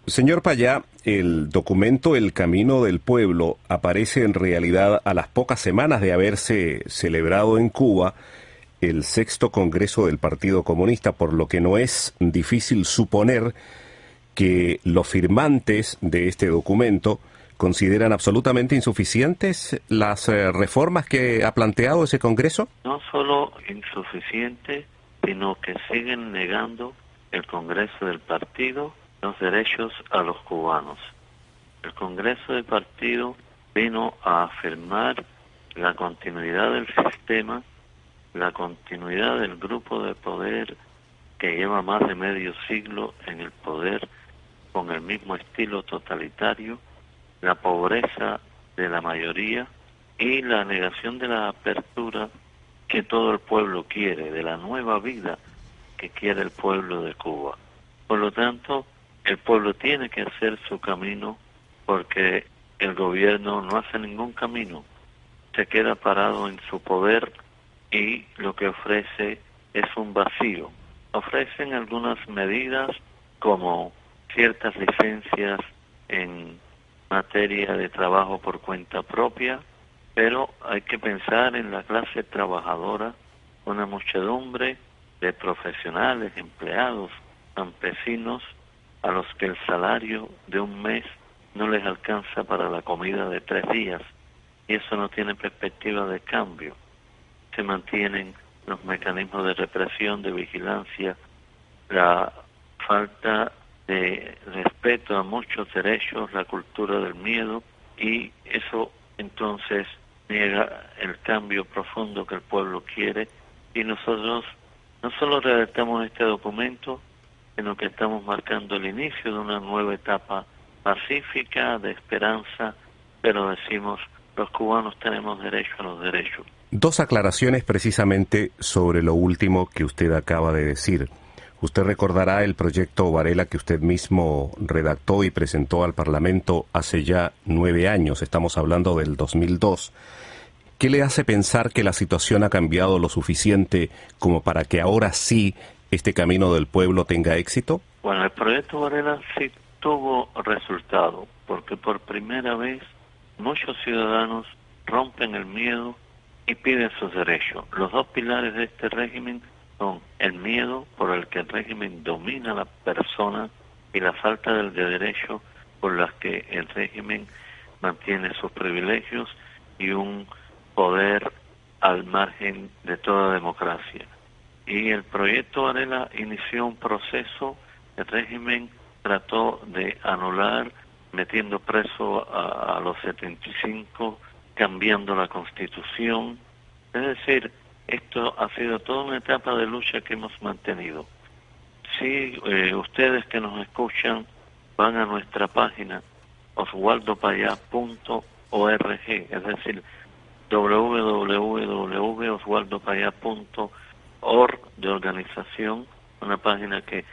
Señor Payá, el documento El Camino del Pueblo aparece en realidad a las pocas semanas de haberse celebrado en Cuba el sexto Congreso del Partido Comunista, por lo que no es difícil suponer que los firmantes de este documento consideran absolutamente insuficientes las reformas que ha planteado ese Congreso. No solo insuficiente, sino que siguen negando el Congreso del Partido los derechos a los cubanos. El Congreso del Partido vino a afirmar la continuidad del sistema, la continuidad del grupo de poder que lleva más de medio siglo en el poder con el mismo estilo totalitario, la pobreza de la mayoría y la negación de la apertura que todo el pueblo quiere, de la nueva vida que quiere el pueblo de Cuba. Por lo tanto, el pueblo tiene que hacer su camino porque el gobierno no hace ningún camino, se queda parado en su poder y lo que ofrece es un vacío. Ofrecen algunas medidas como ciertas licencias en materia de trabajo por cuenta propia, pero hay que pensar en la clase trabajadora, una muchedumbre de profesionales, empleados, campesinos, a los que el salario de un mes no les alcanza para la comida de 3 días, y eso no tiene perspectiva de cambio. Se mantienen los mecanismos de represión, de vigilancia, la falta de respeto a muchos derechos, la cultura del miedo, y eso entonces niega el cambio profundo que el pueblo quiere. Y nosotros no solo redactamos este documento, sino que estamos marcando el inicio de una nueva etapa pacífica, de esperanza, pero decimos, los cubanos tenemos derecho a los derechos. Dos aclaraciones precisamente sobre lo último que usted acaba de decir. Usted recordará el proyecto Varela que usted mismo redactó y presentó al Parlamento hace ya 9 años, estamos hablando del 2002. ¿Qué le hace pensar que la situación ha cambiado lo suficiente como para que ahora sí este camino del pueblo tenga éxito? Bueno, el proyecto Varela sí tuvo resultado, porque por primera vez muchos ciudadanos rompen el miedo y piden sus derechos. Los dos pilares de este régimen son el miedo por el que el régimen domina a la persona y la falta del derecho por las que el régimen mantiene sus privilegios y un poder al margen de toda democracia. Y el proyecto Varela inició un proceso, el régimen trató de anular, metiendo preso a los 75, cambiando la Constitución. Es decir, esto ha sido toda una etapa de lucha que hemos mantenido. Si ustedes que nos escuchan van a nuestra página oswaldopaya.org, es decir, www.oswaldopaya.org de organización, una página que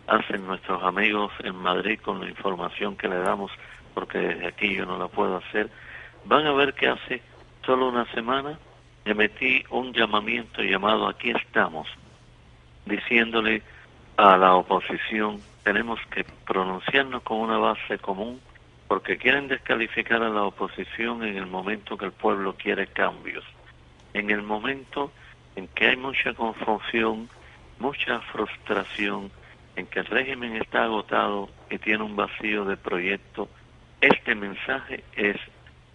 hacen nuestros amigos en Madrid con la información que le damos, porque desde aquí yo no la puedo hacer. Van a ver que hace solo una semana emití un llamamiento llamado Aquí estamos, diciéndole a la oposición, tenemos que pronunciarnos con una base común, porque quieren descalificar a la oposición en el momento que el pueblo quiere cambios, en el momento en que hay mucha confusión, mucha frustración, en que el régimen está agotado y tiene un vacío de proyecto. Este mensaje es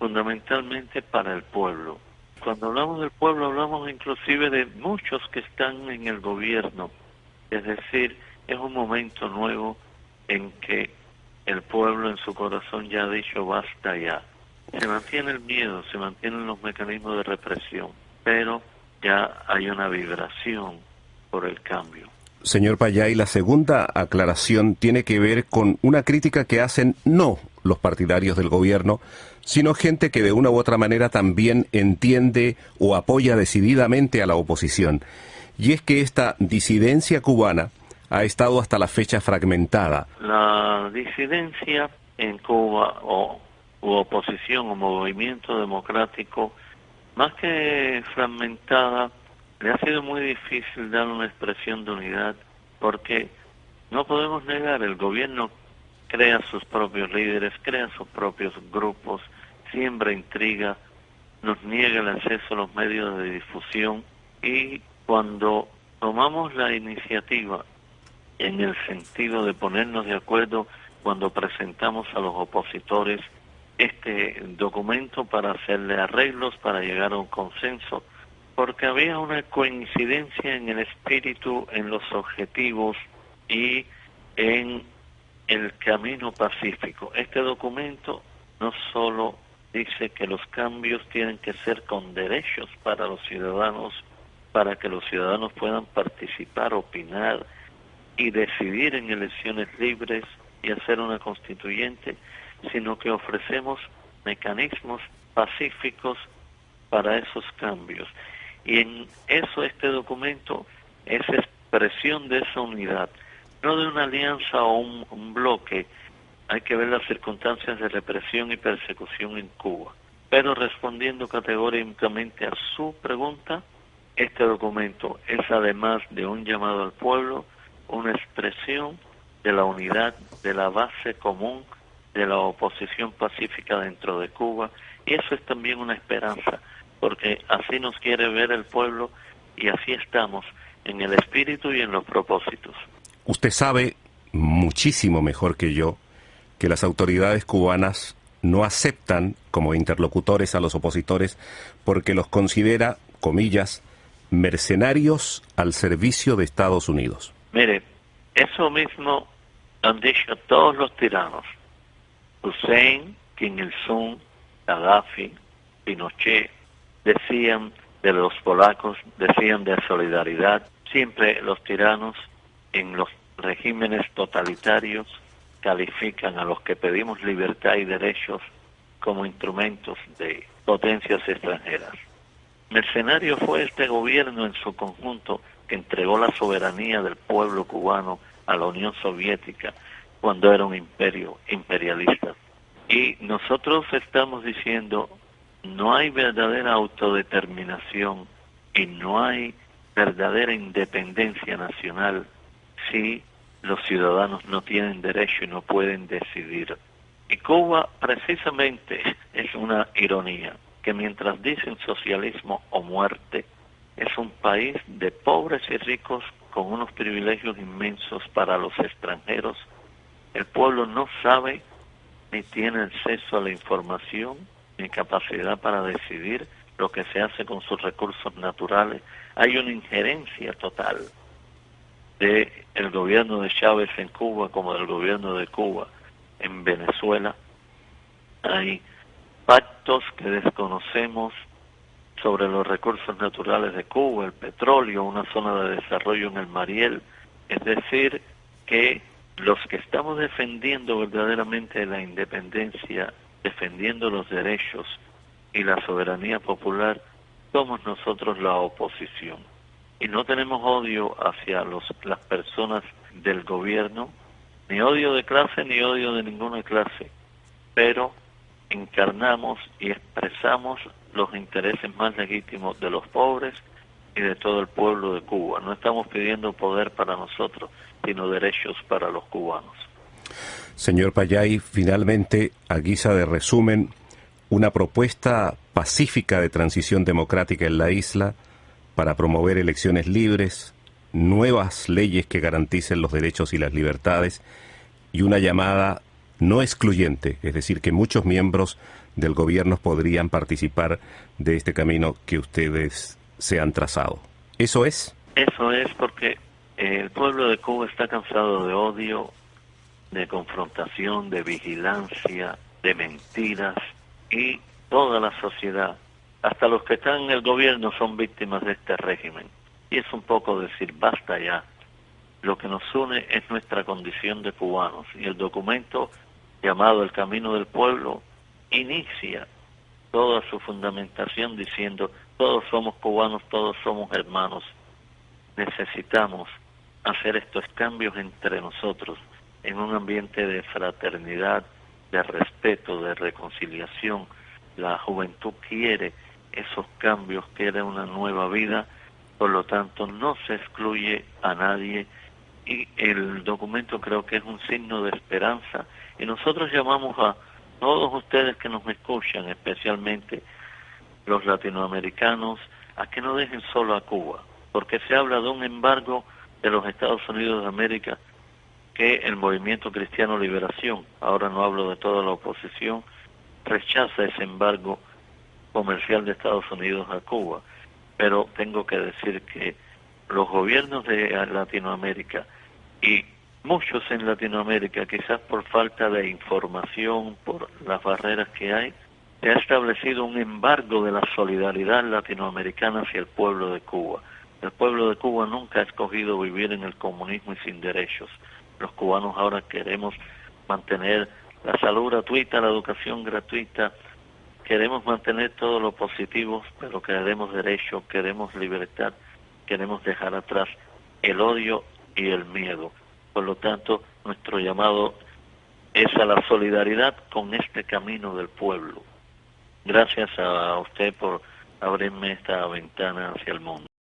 fundamentalmente para el pueblo. Cuando hablamos del pueblo, hablamos inclusive de muchos que están en el gobierno. Es decir, es un momento nuevo en que el pueblo en su corazón ya ha dicho basta ya. Se mantiene el miedo, se mantienen los mecanismos de represión, pero ya hay una vibración por el cambio. Señor Payá, y la segunda aclaración tiene que ver con una crítica que hacen no los partidarios del gobierno, sino gente que de una u otra manera también entiende o apoya decididamente a la oposición. Y es que esta disidencia cubana ha estado hasta la fecha fragmentada. La disidencia en Cuba, u oposición o movimiento democrático, más que fragmentada, le ha sido muy difícil dar una expresión de unidad, porque no podemos negar, el gobierno crea sus propios líderes, crea sus propios grupos, siembra intriga, nos niega el acceso a los medios de difusión, y cuando tomamos la iniciativa en el sentido de ponernos de acuerdo cuando presentamos a los opositores este documento para hacerle arreglos, para llegar a un consenso, porque había una coincidencia en el espíritu, en los objetivos y en el camino pacífico. Este documento no solo dice que los cambios tienen que ser con derechos para los ciudadanos, para que los ciudadanos puedan participar, opinar y decidir en elecciones libres y hacer una constituyente, sino que ofrecemos mecanismos pacíficos para esos cambios. Y en eso este documento es expresión de esa unidad, no de una alianza o un bloque. Hay que ver las circunstancias de represión y persecución en Cuba. Pero respondiendo categóricamente a su pregunta, este documento es, además de un llamado al pueblo, una expresión de la unidad, de la base común de la oposición pacífica dentro de Cuba, y eso es también una esperanza, porque así nos quiere ver el pueblo y así estamos en el espíritu y en los propósitos. Usted sabe muchísimo mejor que yo que las autoridades cubanas no aceptan como interlocutores a los opositores porque los considera, comillas, mercenarios al servicio de Estados Unidos. Mire, eso mismo han dicho todos los tiranos. Hussein, Kim Il-sung, Gaddafi, Pinochet, decían de los polacos, decían de solidaridad. Siempre los tiranos en los regímenes totalitarios califican a los que pedimos libertad y derechos como instrumentos de potencias extranjeras. Mercenario fue este gobierno en su conjunto que entregó la soberanía del pueblo cubano a la Unión Soviética cuando era un imperio imperialista. Y nosotros estamos diciendo, no hay verdadera autodeterminación y no hay verdadera independencia nacional si los ciudadanos no tienen derecho y no pueden decidir. Y Cuba, precisamente, es una ironía, que mientras dicen socialismo o muerte, es un país de pobres y ricos con unos privilegios inmensos para los extranjeros. El pueblo no sabe ni tiene acceso a la información ni capacidad para decidir lo que se hace con sus recursos naturales. Hay una injerencia total del gobierno de Chávez en Cuba como del gobierno de Cuba en Venezuela. Hay pactos que desconocemos sobre los recursos naturales de Cuba, el petróleo, una zona de desarrollo en el Mariel. Es decir, que los que estamos defendiendo verdaderamente la independencia, defendiendo los derechos y la soberanía popular, somos nosotros la oposición. Y no tenemos odio hacia las personas del gobierno, ni odio de clase ni odio de ninguna clase, pero encarnamos y expresamos los intereses más legítimos de los pobres y de todo el pueblo de Cuba. No estamos pidiendo poder para nosotros, sino derechos para los cubanos. Señor Payay, finalmente, a guisa de resumen, una propuesta pacífica de transición democrática en la isla para promover elecciones libres, nuevas leyes que garanticen los derechos y las libertades y una llamada no excluyente, es decir, que muchos miembros del gobierno podrían participar de este camino que ustedes se han trazado. ¿Eso es? Eso es, porque el pueblo de Cuba está cansado de odio, de confrontación, de vigilancia, de mentiras, y toda la sociedad, hasta los que están en el gobierno, son víctimas de este régimen. Y es un poco decir, basta ya. Lo que nos une es nuestra condición de cubanos, y el documento llamado El Camino del Pueblo inicia toda su fundamentación diciendo, todos somos cubanos, todos somos hermanos. Necesitamos hacer estos cambios entre nosotros en un ambiente de fraternidad, de respeto, de reconciliación. La juventud quiere esos cambios, quiere una nueva vida, por lo tanto no se excluye a nadie, y el documento creo que es un signo de esperanza Y nosotros llamamos a todos ustedes que nos escuchan, especialmente los latinoamericanos, a que no dejen solo a Cuba, porque se habla de un embargo de los Estados Unidos de América que el Movimiento Cristiano Liberación, ahora no hablo de toda la oposición, rechaza ese embargo comercial de Estados Unidos a Cuba. Pero tengo que decir que los gobiernos de Latinoamérica y muchos en Latinoamérica, quizás por falta de información, por las barreras que hay, se ha establecido un embargo de la solidaridad latinoamericana hacia el pueblo de Cuba. El pueblo de Cuba nunca ha escogido vivir en el comunismo y sin derechos. Los cubanos ahora queremos mantener la salud gratuita, la educación gratuita, queremos mantener todo lo positivo, pero queremos derecho, queremos libertad, queremos dejar atrás el odio y el miedo. Por lo tanto, nuestro llamado es a la solidaridad con este camino del pueblo. Gracias a usted por abrirme esta ventana hacia el mundo.